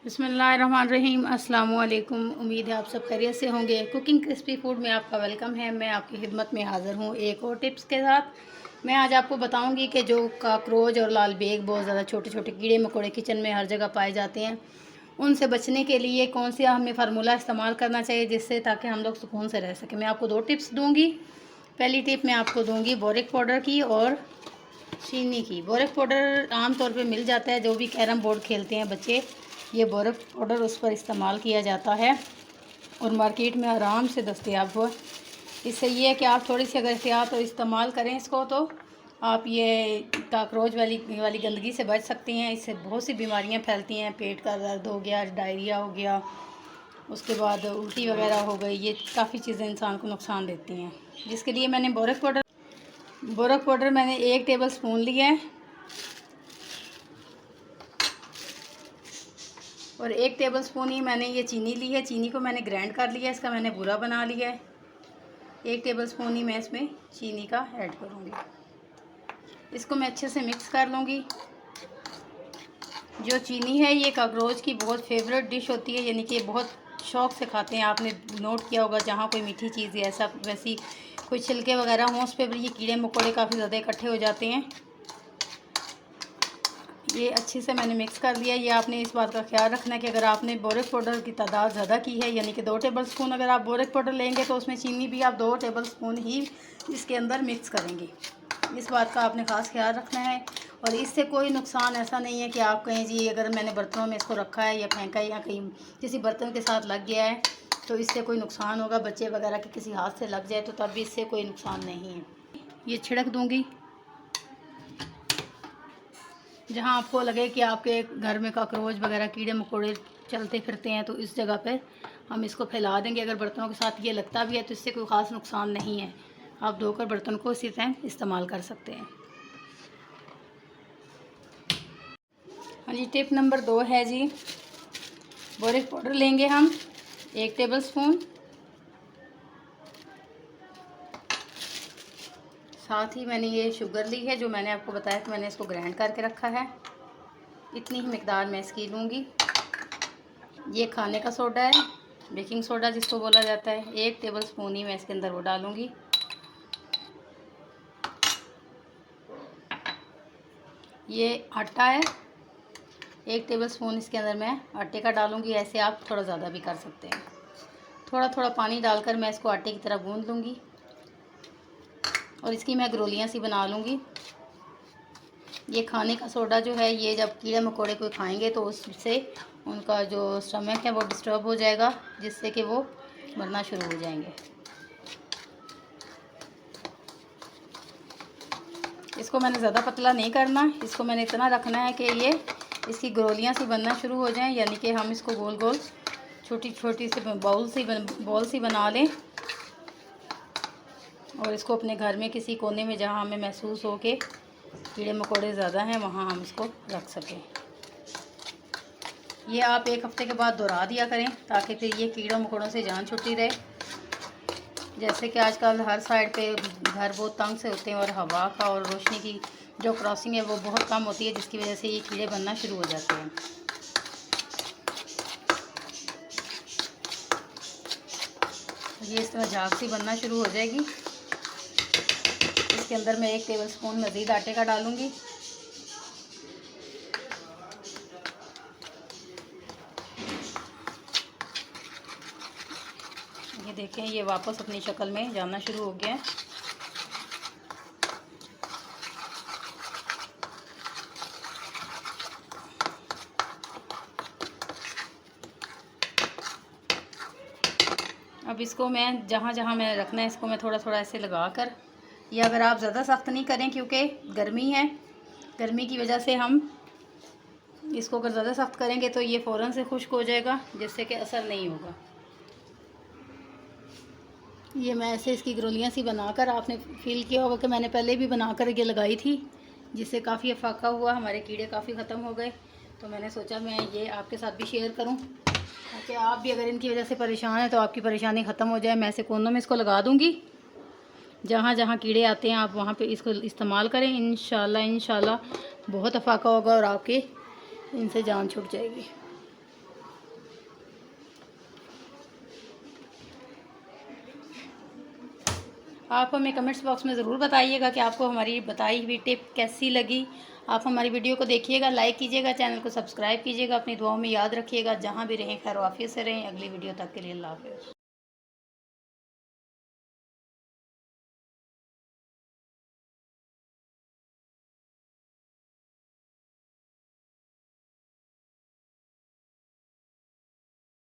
बिस्मिल्लाहिर्रहमानिर्रहीम। अस्सलाम वालेकुम। उम्मीद है आप सब खैरियत से होंगे। कुकिंग क्रिस्पी फूड में आपका वेलकम है। मैं आपकी खिदमत में हाज़िर हूँ एक और टिप्स के साथ। मैं आज आपको बताऊंगी कि जो काकरोच और लाल बेग बहुत ज़्यादा छोटे छोटे कीड़े मकोड़े किचन में हर जगह पाए जाते हैं, उनसे बचने के लिए कौन सा हमें फार्मूला इस्तेमाल करना चाहिए जिससे ताकि हम लोग सुकून से रह सकें। मैं आपको दो टिप्स दूँगी। पहली टिप मैं आपको दूँगी बोरिक पाउडर की और चीनी की। बोरिक पाउडर आमतौर पे मिल जाता है, जो भी कैरम बोर्ड खेलते हैं बच्चे, ये बोरिक पाउडर उस पर इस्तेमाल किया जाता है और मार्केट में आराम से दस्तयाब हुआ। इससे ये है कि आप थोड़ी सी अगर एहतियात और इस्तेमाल करें इसको, तो आप ये काकरोच वाली गंदगी से बच सकती हैं। इससे बहुत सी बीमारियां फैलती हैं, पेट का दर्द हो गया, डायरिया हो गया, उसके बाद उल्टी वगैरह हो गई, ये काफ़ी चीज़ें इंसान को नुकसान देती हैं। जिसके लिए मैंने बोरिक पाउडर मैंने 1 टेबल स्पून लिया है और 1 टेबल स्पून ही मैंने ये चीनी ली है। चीनी को मैंने ग्राइंड कर लिया है, इसका मैंने बूरा बना लिया है। 1 टेबल स्पून ही मैं इसमें चीनी का ऐड करूँगी। इसको मैं अच्छे से मिक्स कर लूँगी। जो चीनी है ये काकरोच की बहुत फेवरेट डिश होती है, यानी कि बहुत शौक़ से खाते हैं। आपने नोट किया होगा जहाँ कोई मीठी चीज़ या ऐसा वैसी कोई छिलके वगैरह हों, उस पर भी ये कीड़े मकोड़े काफ़ी ज़्यादा इकट्ठे हो जाते हैं। ये अच्छे से मैंने मिक्स कर लिया। ये आपने इस बात का ख्याल रखना है कि अगर आपने बोरिक पाउडर की तादाद ज़्यादा की है, यानी कि 2 टेबल स्पून अगर आप बोरिक पाउडर लेंगे, तो उसमें चीनी भी आप 2 टेबल स्पून ही इसके अंदर मिक्स करेंगे। इस बात का आपने ख़ास ख्याल रखना है। और इससे कोई नुकसान ऐसा नहीं है कि आप कहें जी अगर मैंने बर्तनों में इसको रखा है या फेंका है या कहीं किसी बर्तन के साथ लग गया है तो इससे कोई नुकसान होगा, बच्चे वगैरह के किसी हाथ से लग जाए तो तब भी इससे कोई नुकसान नहीं है। ये छिड़क दूँगी जहाँ आपको लगे कि आपके घर में काकरोच वगैरह कीड़े मकोड़े चलते फिरते हैं, तो इस जगह पे हम इसको फैला देंगे। अगर बर्तनों के साथ ये लगता भी है तो इससे कोई ख़ास नुकसान नहीं है। आप धोकर बर्तन को इसी तरह इस्तेमाल कर सकते हैं। हाँ जी, टिप नंबर 2 है जी, बोरिक पाउडर लेंगे हम 1 टेबल स्पून, साथ ही मैंने ये शुगर ली है जो मैंने आपको बताया कि मैंने इसको ग्राइंड करके रखा है। इतनी ही मिकदार मैं इसकी लूँगी। ये खाने का सोडा है, बेकिंग सोडा जिसको बोला जाता है, 1 टेबल स्पून ही मैं इसके अंदर वो डालूँगी। ये आटा है, 1 टेबल स्पून इसके अंदर मैं आटे का डालूँगी। ऐसे आप थोड़ा ज़्यादा भी कर सकते हैं। थोड़ा थोड़ा पानी डालकर मैं इसको आटे की तरह गूँध लूँगी और इसकी मैं ग्रोलियाँ सी बना लूँगी। ये खाने का सोडा जो है, ये जब कीड़े मकोड़े कोई खाएंगे तो उससे उनका जो स्टमक है वो डिस्टर्ब हो जाएगा, जिससे कि वो मरना शुरू हो जाएंगे। इसको मैंने ज़्यादा पतला नहीं करना, इसको मैंने इतना रखना है कि ये इसकी ग्रोलियाँ सी बनना शुरू हो जाएं, यानी कि हम इसको गोल गोल छोटी छोटी सी बॉल सी बना लें और इसको अपने घर में किसी कोने में जहाँ हमें महसूस हो कि कीड़े मकोड़े ज़्यादा हैं वहाँ हम इसको रख सकें। ये आप 1 हफ़्ते के बाद दोहरा दिया करें ताकि फिर ये कीड़ों मकोड़ों से जान छुट्टी रहे। जैसे कि आजकल हर साइड पे घर बहुत तंग से होते हैं और हवा का और रोशनी की जो क्रॉसिंग है वो बहुत कम होती है, जिसकी वजह से ये कीड़े बनना शुरू हो जाते हैं। ये इस तरह झाग सी बनना शुरू हो जाएगी। इसके अंदर मैं 1 टेबल स्पून मज़ीद आटे का डालूँगी। ये देखें, ये वापस अपनी शक्ल में जाना शुरू हो गया है। अब इसको मैं जहाँ जहाँ मैंने रखना है इसको मैं थोड़ा थोड़ा ऐसे लगा कर, या अगर आप ज़्यादा सख्त नहीं करें क्योंकि गर्मी है, गर्मी की वजह से हम इसको अगर ज़्यादा सख्त करेंगे तो ये फ़ौरन से खुश्क हो जाएगा, जिससे कि असर नहीं होगा। ये मैं ऐसे इसकी ग्रोलियाँ सी बनाकर, आपने फील किया होगा कि मैंने पहले भी बनाकर ये लगाई थी, जिससे काफ़ी अफाका हुआ, हमारे कीड़े काफ़ी ख़त्म हो गए। तो मैंने सोचा मैं ये आपके साथ भी शेयर करूं ताकि आप भी अगर इनकी वजह से परेशान हैं तो आपकी परेशानी ख़त्म हो जाए। मैं ऐसे कोनों में इसको लगा दूँगी, जहाँ जहाँ कीड़े आते हैं आप वहाँ पे इसको इस्तेमाल करें। इंशाल्लाह बहुत अफाका होगा और आपके इनसे जान छूट जाएगी। आप हमें कमेंट्स बॉक्स में ज़रूर बताइएगा कि आपको हमारी बताई हुई टिप कैसी लगी। आप हमारी वीडियो को देखिएगा, लाइक कीजिएगा, चैनल को सब्सक्राइब कीजिएगा, अपनी दुआओं में याद रखिएगा। जहाँ भी रहें खैर आफियत से रहें। अगली वीडियो तक के लिए अल्लाह हाफ़िज़।